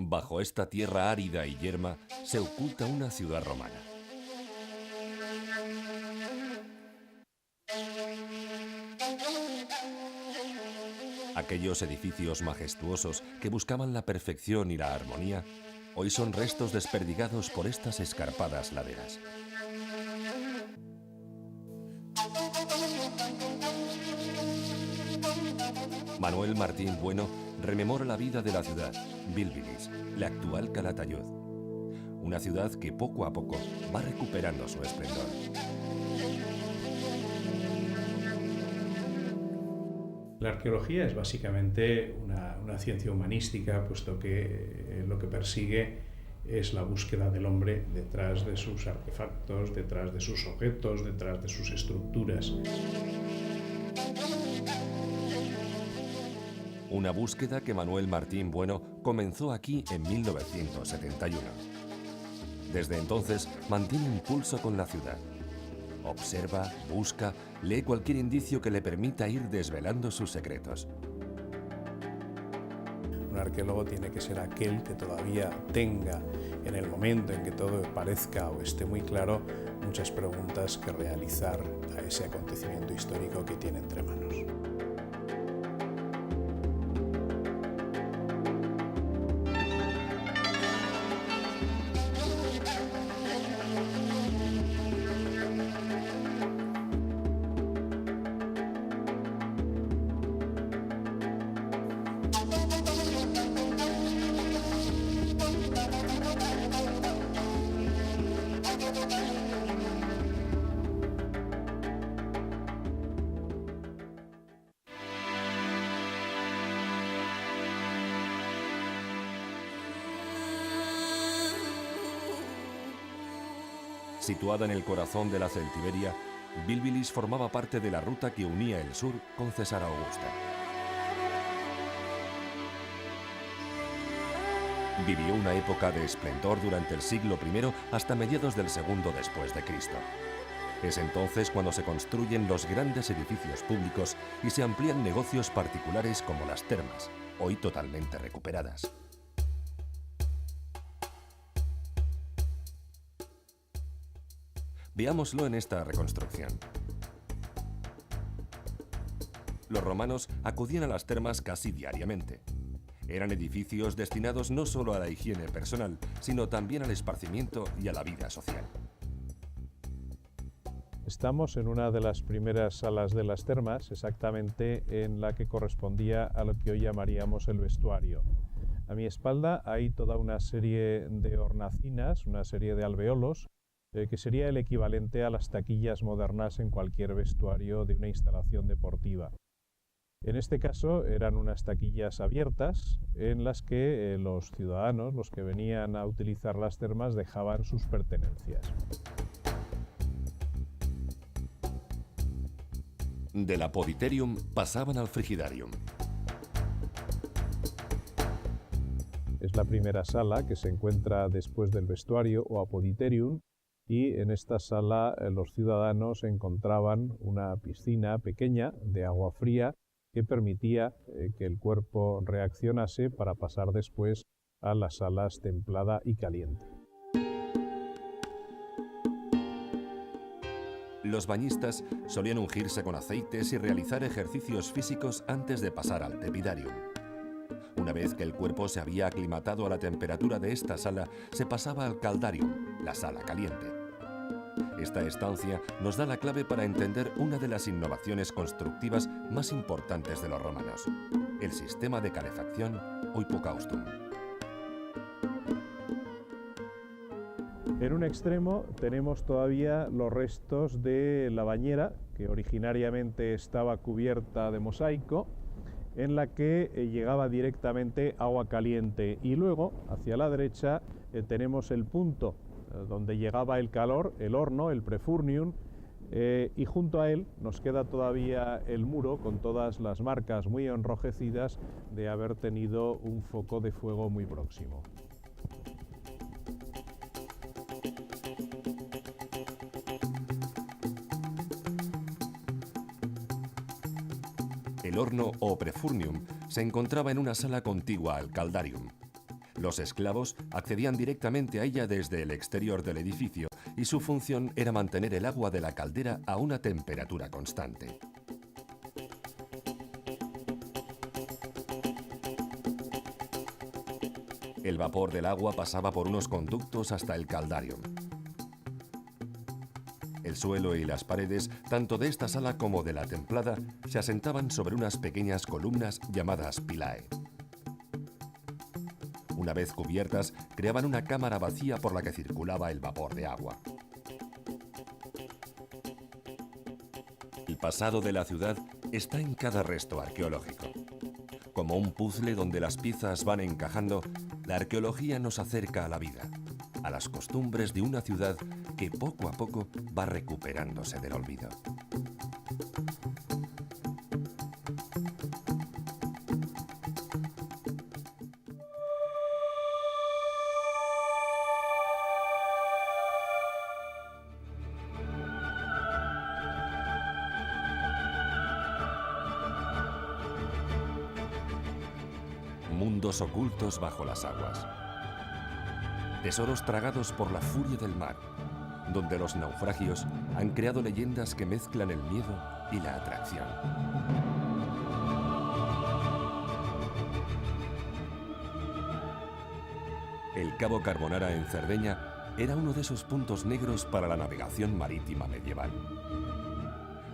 Bajo esta tierra árida y yerma se oculta una ciudad romana. Aquellos edificios majestuosos que buscaban la perfección y la armonía, hoy son restos desperdigados por estas escarpadas laderas. Manuel Martín Bueno rememora la vida de la ciudad, Bílbilis, la actual Calatayud. Una ciudad que poco a poco va recuperando su esplendor. La arqueología es básicamente una ciencia humanística, puesto que lo que persigue es la búsqueda del hombre detrás de sus artefactos, detrás de sus objetos, detrás de sus estructuras. Una búsqueda que Manuel Martín Bueno comenzó aquí en 1971. Desde entonces mantiene un pulso con la ciudad. Observa, busca, lee cualquier indicio que le permita ir desvelando sus secretos. Un arqueólogo tiene que ser aquel que todavía tenga, en el momento en que todo parezca o esté muy claro, muchas preguntas que realizar a ese acontecimiento histórico que tiene entre manos. Situada en el corazón de la Celtiberia, Bílbilis formaba parte de la ruta que unía el sur con César Augusta. Vivió una época de esplendor durante el siglo I hasta mediados del segundo después de Cristo. Es entonces cuando se construyen los grandes edificios públicos y se amplían negocios particulares como las termas, hoy totalmente recuperadas. Veámoslo en esta reconstrucción. Los romanos acudían a las termas casi diariamente. Eran edificios destinados no solo a la higiene personal, sino también al esparcimiento y a la vida social. Estamos en una de las primeras salas de las termas, exactamente en la que correspondía a lo que hoy llamaríamos el vestuario. A mi espalda hay toda una serie de hornacinas, una serie de alveolos, que sería el equivalente a las taquillas modernas en cualquier vestuario de una instalación deportiva. En este caso eran unas taquillas abiertas en las que los ciudadanos, los que venían a utilizar las termas, dejaban sus pertenencias. Del apodyterium pasaban al frigidarium. Es la primera sala que se encuentra después del vestuario o apodyterium, y en esta sala los ciudadanos encontraban una piscina pequeña de agua fría que permitía que el cuerpo reaccionase para pasar después a las salas templada y caliente. Los bañistas solían ungirse con aceites y realizar ejercicios físicos antes de pasar al tepidarium. Una vez que el cuerpo se había aclimatado a la temperatura de esta sala, se pasaba al caldarium, la sala caliente. Esta estancia nos da la clave para entender una de las innovaciones constructivas más importantes de los romanos, el sistema de calefacción o hipocaustum. En un extremo tenemos todavía los restos de la bañera, que originariamente estaba cubierta de mosaico, en la que llegaba directamente agua caliente, y luego hacia la derecha tenemos el punto donde llegaba el calor, el horno, el prefurnium, y junto a él nos queda todavía el muro con todas las marcas muy enrojecidas de haber tenido un foco de fuego muy próximo. El horno o prefurnium se encontraba en una sala contigua al caldarium. Los esclavos accedían directamente a ella desde el exterior del edificio y su función era mantener el agua de la caldera a una temperatura constante. El vapor del agua pasaba por unos conductos hasta el caldarium. El suelo y las paredes, tanto de esta sala como de la templada, se asentaban sobre unas pequeñas columnas llamadas pilae. Una vez cubiertas, creaban una cámara vacía por la que circulaba el vapor de agua. El pasado de la ciudad está en cada resto arqueológico. Como un puzzle donde las piezas van encajando, la arqueología nos acerca a la vida, a las costumbres de una ciudad que poco a poco va recuperándose del olvido. Mundos ocultos bajo las aguas. Tesoros tragados por la furia del mar, donde los naufragios han creado leyendas que mezclan el miedo y la atracción. El Cabo Carbonara en Cerdeña era uno de esos puntos negros para la navegación marítima medieval.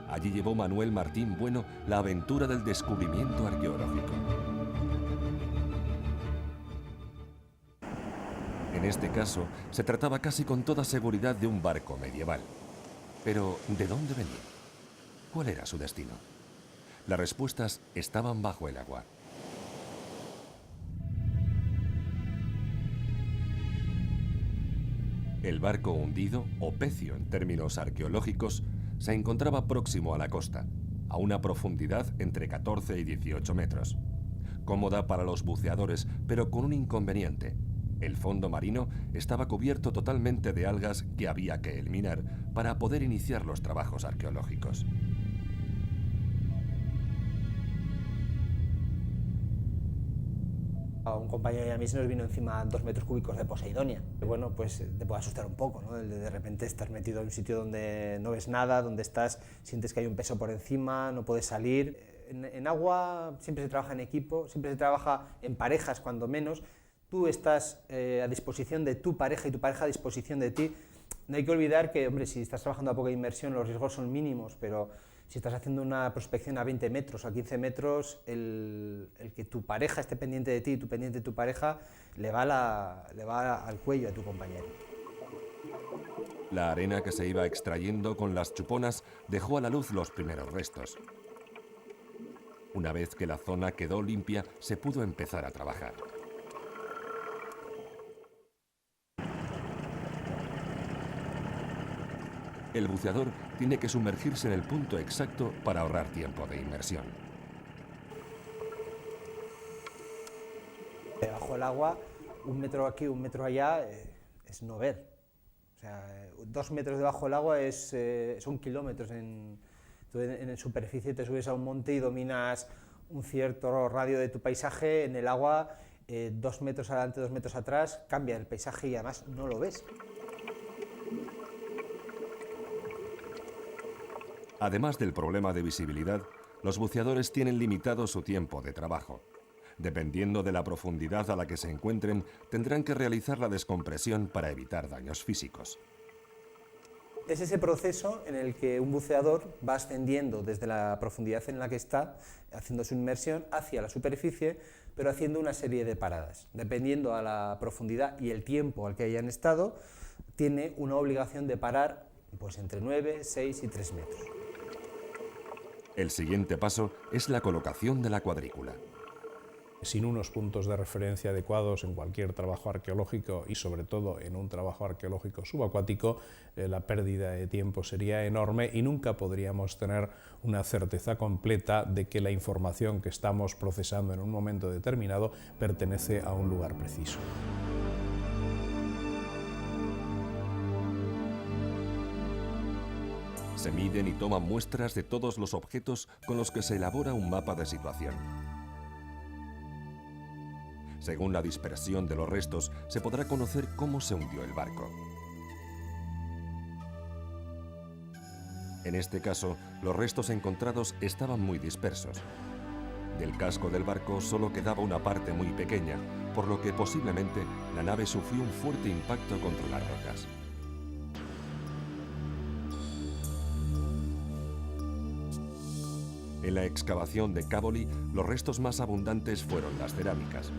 Allí llevó Manuel Martín Bueno la aventura del descubrimiento arqueológico. En este caso, se trataba casi con toda seguridad de un barco medieval. Pero, ¿de dónde venía? ¿Cuál era su destino? Las respuestas estaban bajo el agua. El barco hundido, o pecio en términos arqueológicos, se encontraba próximo a la costa, a una profundidad entre 14 y 18 metros. Cómoda para los buceadores, pero con un inconveniente. El fondo marino estaba cubierto totalmente de algas que había que eliminar para poder iniciar los trabajos arqueológicos. A un compañero y a mí se nos vino encima 2 metros cúbicos de Poseidonia. Bueno, pues te puede asustar un poco, ¿no? De repente estás metido en un sitio donde no ves nada, donde estás, sientes que hay un peso por encima, no puedes salir. En agua siempre se trabaja en equipo, siempre se trabaja en parejas cuando menos. Tú estás a disposición de tu pareja y tu pareja a disposición de ti. No hay que olvidar que, hombre, si estás trabajando a poca inmersión los riesgos son mínimos, pero si estás haciendo una prospección a 20 metros o a 15 metros, el que tu pareja esté pendiente de ti y tú pendiente de tu pareja le va al cuello a tu compañero. La arena que se iba extrayendo con las chuponas dejó a la luz los primeros restos. Una vez que la zona quedó limpia, se pudo empezar a trabajar. El buceador tiene que sumergirse en el punto exacto para ahorrar tiempo de inmersión. Bajo el agua, 1 metro aquí, 1 metro allá, es no ver. O sea, 2 metros debajo del agua son kilómetros. Tú en superficie te subes a un monte y dominas un cierto radio de tu paisaje. En el agua, 2 metros adelante, 2 metros atrás, cambia el paisaje y además no lo ves. Además del problema de visibilidad, los buceadores tienen limitado su tiempo de trabajo. Dependiendo de la profundidad a la que se encuentren, tendrán que realizar la descompresión para evitar daños físicos. Es ese proceso en el que un buceador va ascendiendo desde la profundidad en la que está, haciendo su inmersión, hacia la superficie, pero haciendo una serie de paradas. Dependiendo a la profundidad y el tiempo al que hayan estado, tiene una obligación de parar pues, entre 9, 6 y 3 metros. El siguiente paso es la colocación de la cuadrícula. Sin unos puntos de referencia adecuados en cualquier trabajo arqueológico y sobre todo en un trabajo arqueológico subacuático, la pérdida de tiempo sería enorme y nunca podríamos tener una certeza completa de que la información que estamos procesando en un momento determinado pertenece a un lugar preciso. Se miden y toman muestras de todos los objetos con los que se elabora un mapa de situación. Según la dispersión de los restos, se podrá conocer cómo se hundió el barco. En este caso, los restos encontrados estaban muy dispersos. Del casco del barco solo quedaba una parte muy pequeña, por lo que posiblemente la nave sufrió un fuerte impacto contra las rocas. En la excavación de Cavoli, los restos más abundantes fueron las cerámicas.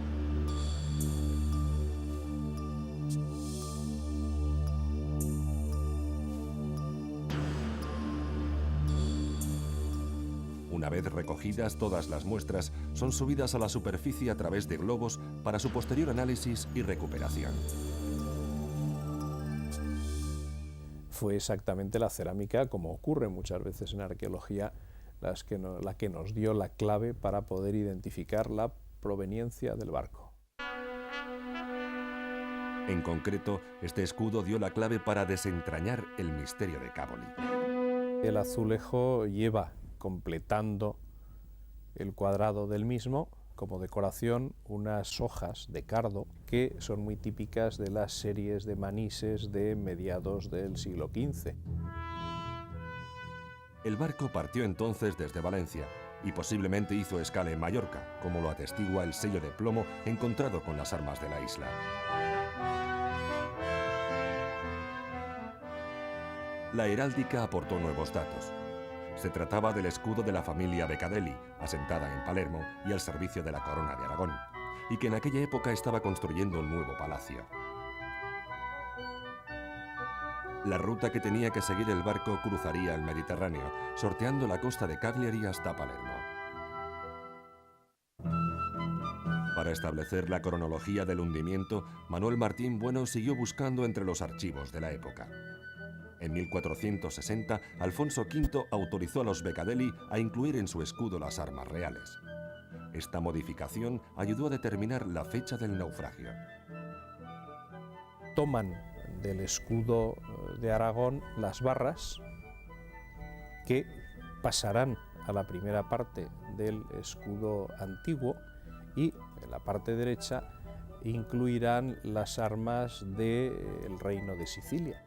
Una vez recogidas todas las muestras, son subidas a la superficie a través de globos para su posterior análisis y recuperación. Fue exactamente la cerámica, como ocurre muchas veces en arqueología, la que nos dio la clave para poder identificar la proveniencia del barco. En concreto, este escudo dio la clave para desentrañar el misterio de Cavoli. El azulejo lleva, completando el cuadrado del mismo, como decoración, unas hojas de cardo que son muy típicas de las series de manises de mediados del siglo XV. El barco partió entonces desde Valencia y posiblemente hizo escala en Mallorca, como lo atestigua el sello de plomo encontrado con las armas de la isla. La heráldica aportó nuevos datos. Se trataba del escudo de la familia Beccadelli, asentada en Palermo y al servicio de la corona de Aragón, y que en aquella época estaba construyendo un nuevo palacio. La ruta que tenía que seguir el barco cruzaría el Mediterráneo, sorteando la costa de Cagliari hasta Palermo. Para establecer la cronología del hundimiento, Manuel Martín Bueno siguió buscando entre los archivos de la época. En 1460, Alfonso V autorizó a los Beccadelli a incluir en su escudo las armas reales. Esta modificación ayudó a determinar la fecha del naufragio. Toman del escudo de Aragón las barras que pasarán a la primera parte del escudo antiguo y en la parte derecha incluirán las armas del Reino de Sicilia.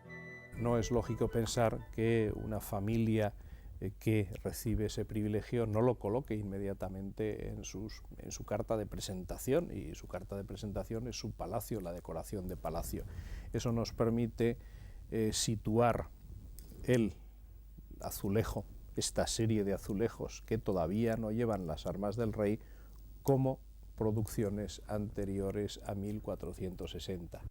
No es lógico pensar que una familia que recibe ese privilegio no lo coloque inmediatamente en su carta de presentación, y su carta de presentación es su palacio, la decoración de palacio. Eso nos permite situar el azulejo, esta serie de azulejos que todavía no llevan las armas del rey, como producciones anteriores a 1460.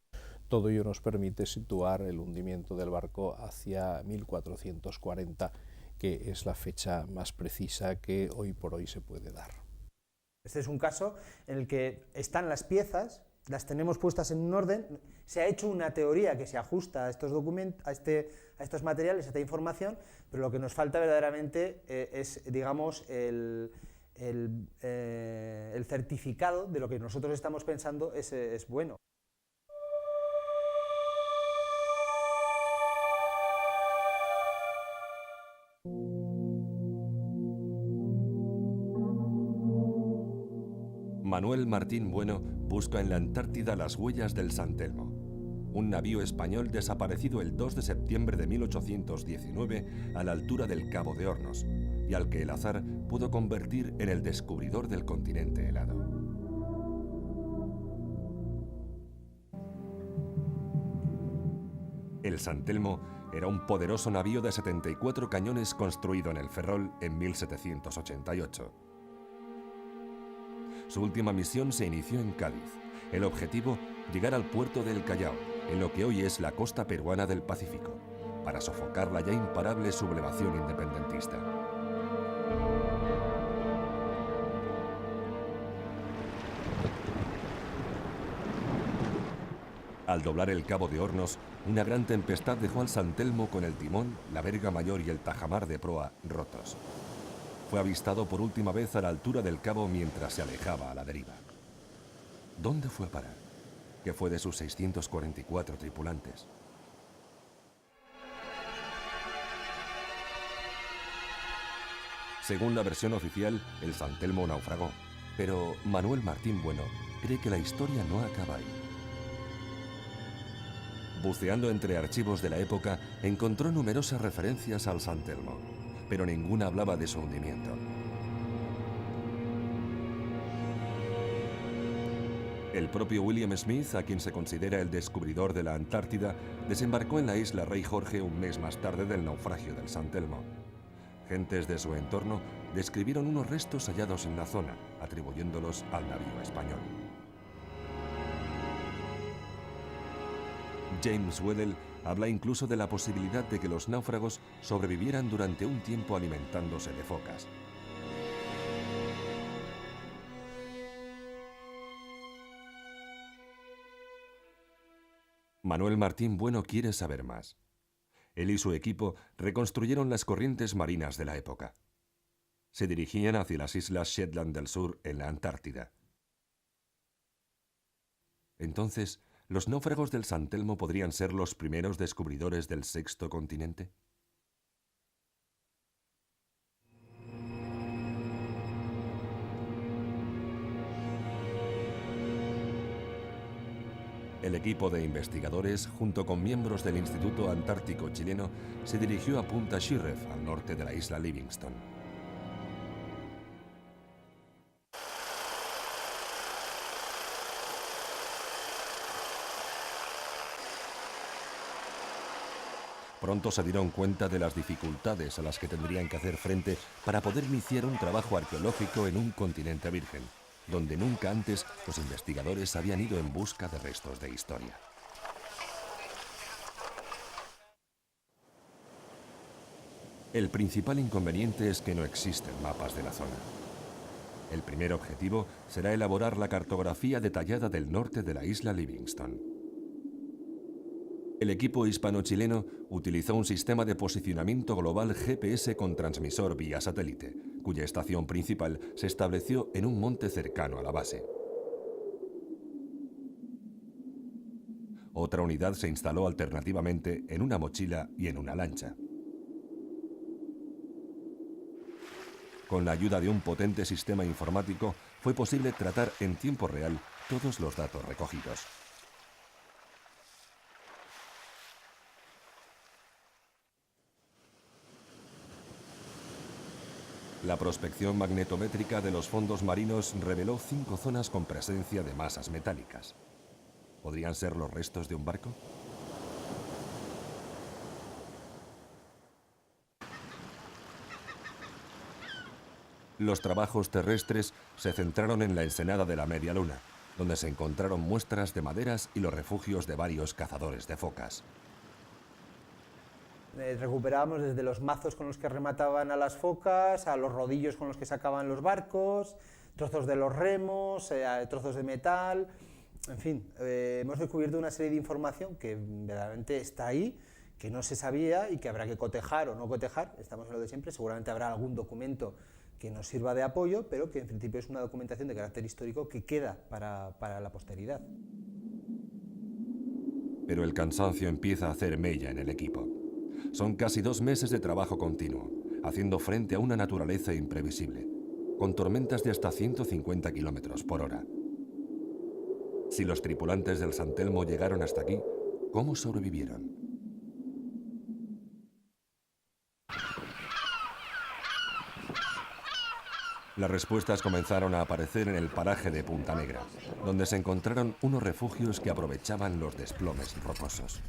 Todo ello nos permite situar el hundimiento del barco hacia 1440, que es la fecha más precisa que hoy por hoy se puede dar. Este es un caso en el que están las piezas, las tenemos puestas en un orden, se ha hecho una teoría que se ajusta a estos documentos, a estos materiales, a esta información, pero lo que nos falta verdaderamente es, digamos, el certificado de lo que nosotros estamos pensando es bueno. Manuel Martín Bueno busca en la Antártida las huellas del San Telmo, un navío español desaparecido el 2 de septiembre de 1819 a la altura del Cabo de Hornos, y al que el azar pudo convertir en el descubridor del continente helado. El San Telmo era un poderoso navío de 74 cañones construido en el Ferrol en 1788. Su última misión se inició en Cádiz. El objetivo, llegar al puerto de El Callao, en lo que hoy es la costa peruana del Pacífico, para sofocar la ya imparable sublevación independentista. Al doblar el Cabo de Hornos, una gran tempestad dejó al San Telmo con el timón, la verga mayor y el tajamar de proa rotos. Fue avistado por última vez a la altura del cabo mientras se alejaba a la deriva. ¿Dónde fue a parar? ¿Qué fue de sus 644 tripulantes? Según la versión oficial, el San Telmo naufragó, Pero Manuel Martín Bueno cree que la historia no acaba ahí. Buceando entre archivos de la época, encontró numerosas referencias al San Telmo, pero ninguna hablaba de su hundimiento. El propio William Smith, a quien se considera el descubridor de la Antártida, desembarcó en la isla Rey Jorge un mes más tarde del naufragio del San Telmo. Gentes de su entorno describieron unos restos hallados en la zona, atribuyéndolos al navío español. James Weddell habla incluso de la posibilidad de que los náufragos sobrevivieran durante un tiempo alimentándose de focas. Manuel Martín Bueno quiere saber más. Él y su equipo reconstruyeron las corrientes marinas de la época. Se dirigían hacia las islas Shetland del Sur en la Antártida. Entonces, ¿los náufragos del San Telmo podrían ser los primeros descubridores del sexto continente? El equipo de investigadores, junto con miembros del Instituto Antártico Chileno, se dirigió a Punta Shirreff, al norte de la isla Livingston. Pronto se dieron cuenta de las dificultades a las que tendrían que hacer frente para poder iniciar un trabajo arqueológico en un continente virgen, donde nunca antes los investigadores habían ido en busca de restos de historia. El principal inconveniente es que no existen mapas de la zona. El primer objetivo será elaborar la cartografía detallada del norte de la isla Livingston. El equipo hispano-chileno utilizó un sistema de posicionamiento global GPS con transmisor vía satélite, cuya estación principal se estableció en un monte cercano a la base. Otra unidad se instaló alternativamente en una mochila y en una lancha. Con la ayuda de un potente sistema informático, fue posible tratar en tiempo real todos los datos recogidos. La prospección magnetométrica de los fondos marinos reveló 5 zonas con presencia de masas metálicas. ¿Podrían ser los restos de un barco? Los trabajos terrestres se centraron en la ensenada de la Media Luna, donde se encontraron muestras de maderas y los refugios de varios cazadores de focas. Recuperábamos desde los mazos con los que remataban a las focas, a los rodillos con los que sacaban los barcos, trozos de los remos, trozos de metal, en fin, hemos descubierto una serie de información que verdaderamente está ahí, que no se sabía y que habrá que cotejar o no cotejar, estamos en lo de siempre, seguramente habrá algún documento que nos sirva de apoyo, pero que en principio es una documentación de carácter histórico que queda para la posteridad. Pero el cansancio empieza a hacer mella en el equipo. Son casi 2 meses de trabajo continuo, haciendo frente a una naturaleza imprevisible, con tormentas de hasta 150 kilómetros por hora. Si los tripulantes del San Telmo llegaron hasta aquí, ¿cómo sobrevivieron? Las respuestas comenzaron a aparecer en el paraje de Punta Negra, donde se encontraron unos refugios que aprovechaban los desplomes rocosos.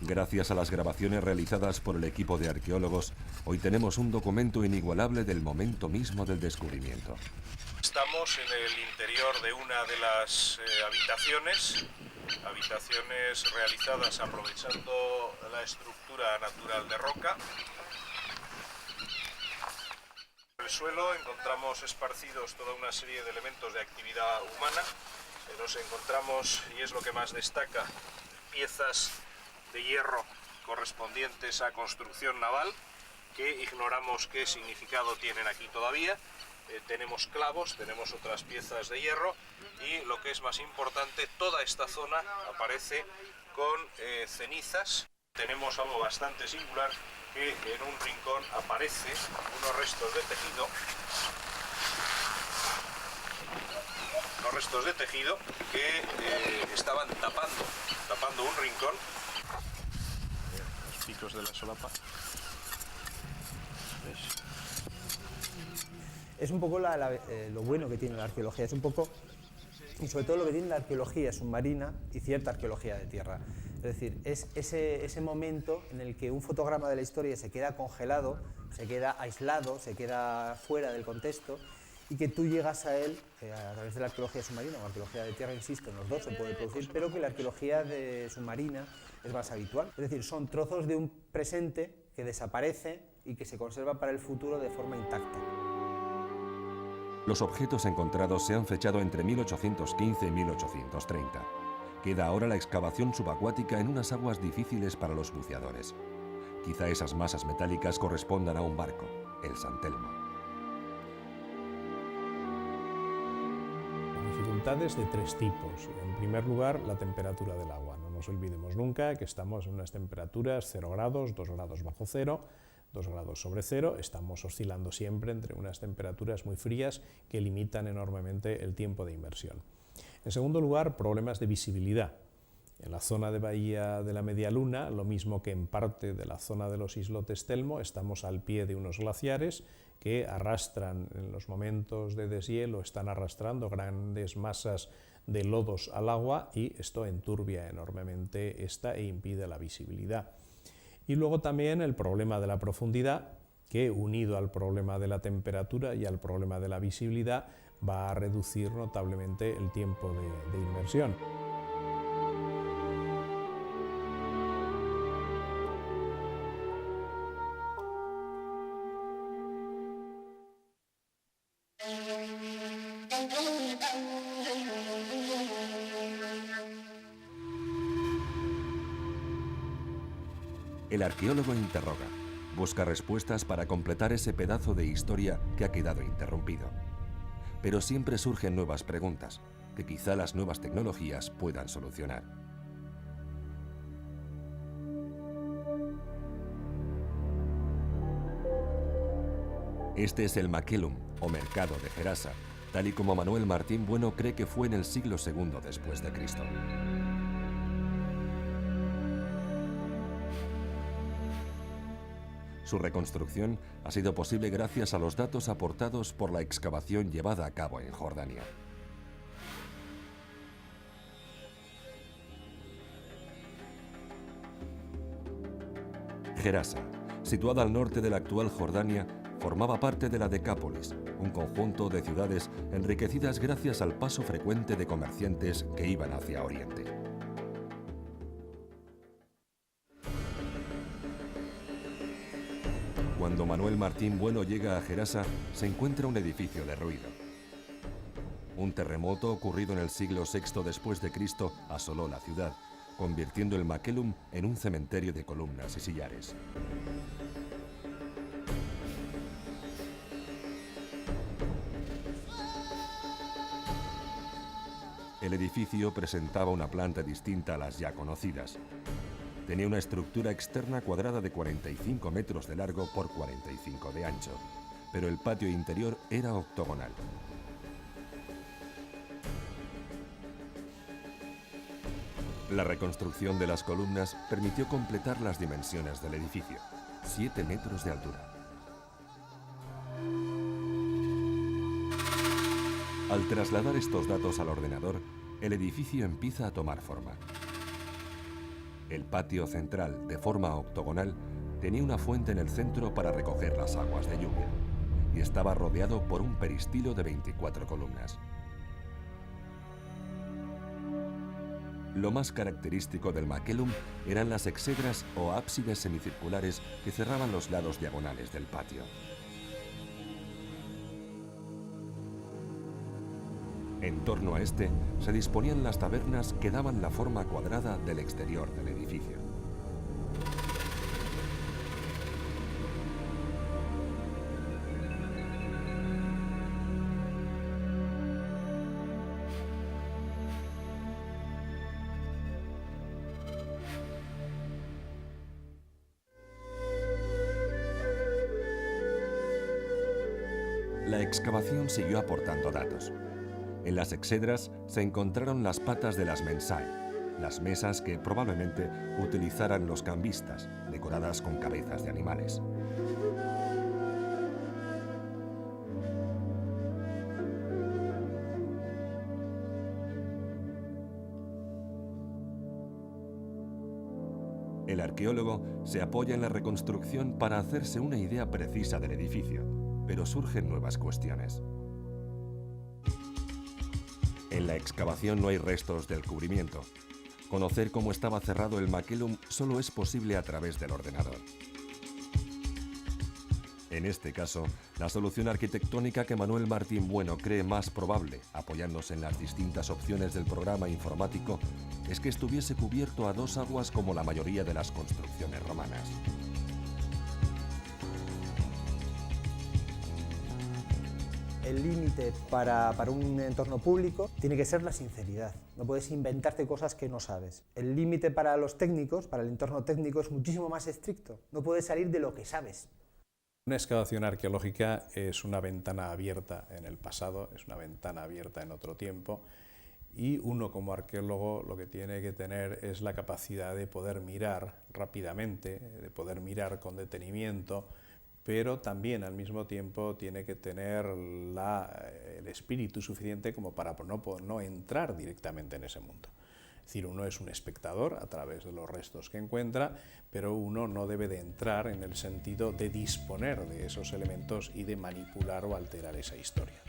Gracias a las grabaciones realizadas por el equipo de arqueólogos, hoy tenemos un documento inigualable del momento mismo del descubrimiento. Estamos en el interior de una de las habitaciones realizadas aprovechando la estructura natural de roca. En el suelo encontramos esparcidos toda una serie de elementos de actividad humana. Nos encontramos, y es lo que más destaca, piezas de hierro correspondientes a construcción naval, que ignoramos qué significado tienen aquí todavía. Tenemos clavos, tenemos otras piezas de hierro y, lo que es más importante, toda esta zona aparece con cenizas. Tenemos algo bastante singular, que en un rincón aparecen unos restos de tejido. Unos restos de tejido que estaban tapando un rincón. Los picos de la solapa. ¿Ves? Es un poco lo bueno que tiene la arqueología, es un poco, y sobre todo lo que tiene la arqueología submarina y cierta arqueología de tierra. Es decir, es ese momento en el que un fotograma de la historia se queda congelado, se queda aislado, se queda fuera del contexto, y que tú llegas a él a través de la arqueología submarina o arqueología de tierra, insisto, en los dos se puede producir, pero que la arqueología submarina es más habitual. Es decir, son trozos de un presente que desaparece y que se conserva para el futuro de forma intacta. Los objetos encontrados se han fechado entre 1815 y 1830. Queda ahora la excavación subacuática en unas aguas difíciles para los buceadores. Quizá esas masas metálicas correspondan a un barco, el San Telmo. Dificultades de tres tipos. En primer lugar, la temperatura del agua. No nos olvidemos nunca que estamos en unas temperaturas 0 grados, 2 grados bajo cero, 2 grados sobre cero, estamos oscilando siempre entre unas temperaturas muy frías que limitan enormemente el tiempo de inmersión. En segundo lugar, problemas de visibilidad. En la zona de Bahía de la Media Luna, lo mismo que en parte de la zona de los islotes Telmo, estamos al pie de unos glaciares que arrastran en los momentos de deshielo, están arrastrando grandes masas de lodos al agua y esto enturbia enormemente esta e impide la visibilidad. Y luego también el problema de la profundidad, que unido al problema de la temperatura y al problema de la visibilidad, va a reducir notablemente el tiempo de inmersión. El arqueólogo interroga, busca respuestas para completar ese pedazo de historia que ha quedado interrumpido. Pero siempre surgen nuevas preguntas, que quizá las nuevas tecnologías puedan solucionar. Este es el Maquelum, o mercado de Gerasa, tal y como Manuel Martín Bueno cree que fue en el siglo II después de Cristo. Su reconstrucción ha sido posible gracias a los datos aportados por la excavación llevada a cabo en Jordania. Gerasa, situada al norte de la actual Jordania, formaba parte de la Decápolis, un conjunto de ciudades enriquecidas gracias al paso frecuente de comerciantes que iban hacia Oriente. Cuando Manuel Martín Bueno llega a Gerasa, se encuentra un edificio derruido. Un terremoto ocurrido en el siglo VI después de Cristo asoló la ciudad, convirtiendo el Maquelum en un cementerio de columnas y sillares. El edificio presentaba una planta distinta a las ya conocidas. Tenía una estructura externa cuadrada de 45 metros de largo por 45 de ancho, pero el patio interior era octogonal. La reconstrucción de las columnas permitió completar las dimensiones del edificio, 7 metros de altura. Al trasladar estos datos al ordenador, el edificio empieza a tomar forma. El patio central, de forma octogonal, tenía una fuente en el centro para recoger las aguas de lluvia y estaba rodeado por un peristilo de 24 columnas. Lo más característico del Maquelum eran las exedras o ábsides semicirculares que cerraban los lados diagonales del patio. En torno a este se disponían las tabernas que daban la forma cuadrada del exterior del edificio. excavación siguió aportando datos. En las exedras se encontraron las patas de las mensae, las mesas que probablemente utilizaran los cambistas, decoradas con cabezas de animales. El arqueólogo se apoya en la reconstrucción para hacerse una idea precisa del edificio, pero surgen nuevas cuestiones. En la excavación no hay restos del cubrimiento. Conocer cómo estaba cerrado el Macellum solo es posible a través del ordenador. En este caso, la solución arquitectónica que Manuel Martín Bueno cree más probable, apoyándose en las distintas opciones del programa informático, es que estuviese cubierto a dos aguas como la mayoría de las construcciones romanas. El límite para un entorno público tiene que ser la sinceridad. No puedes inventarte cosas que no sabes. El límite para los técnicos, para el entorno técnico, es muchísimo más estricto. No puedes salir de lo que sabes. Una excavación arqueológica es una ventana abierta en el pasado, es una ventana abierta en otro tiempo, y uno como arqueólogo lo que tiene que tener es la capacidad de poder mirar rápidamente, de poder mirar con detenimiento, pero también al mismo tiempo tiene que tener el espíritu suficiente como para no entrar directamente en ese mundo. Es decir, uno es un espectador a través de los restos que encuentra, pero uno no debe de entrar en el sentido de disponer de esos elementos y de manipular o alterar esa historia.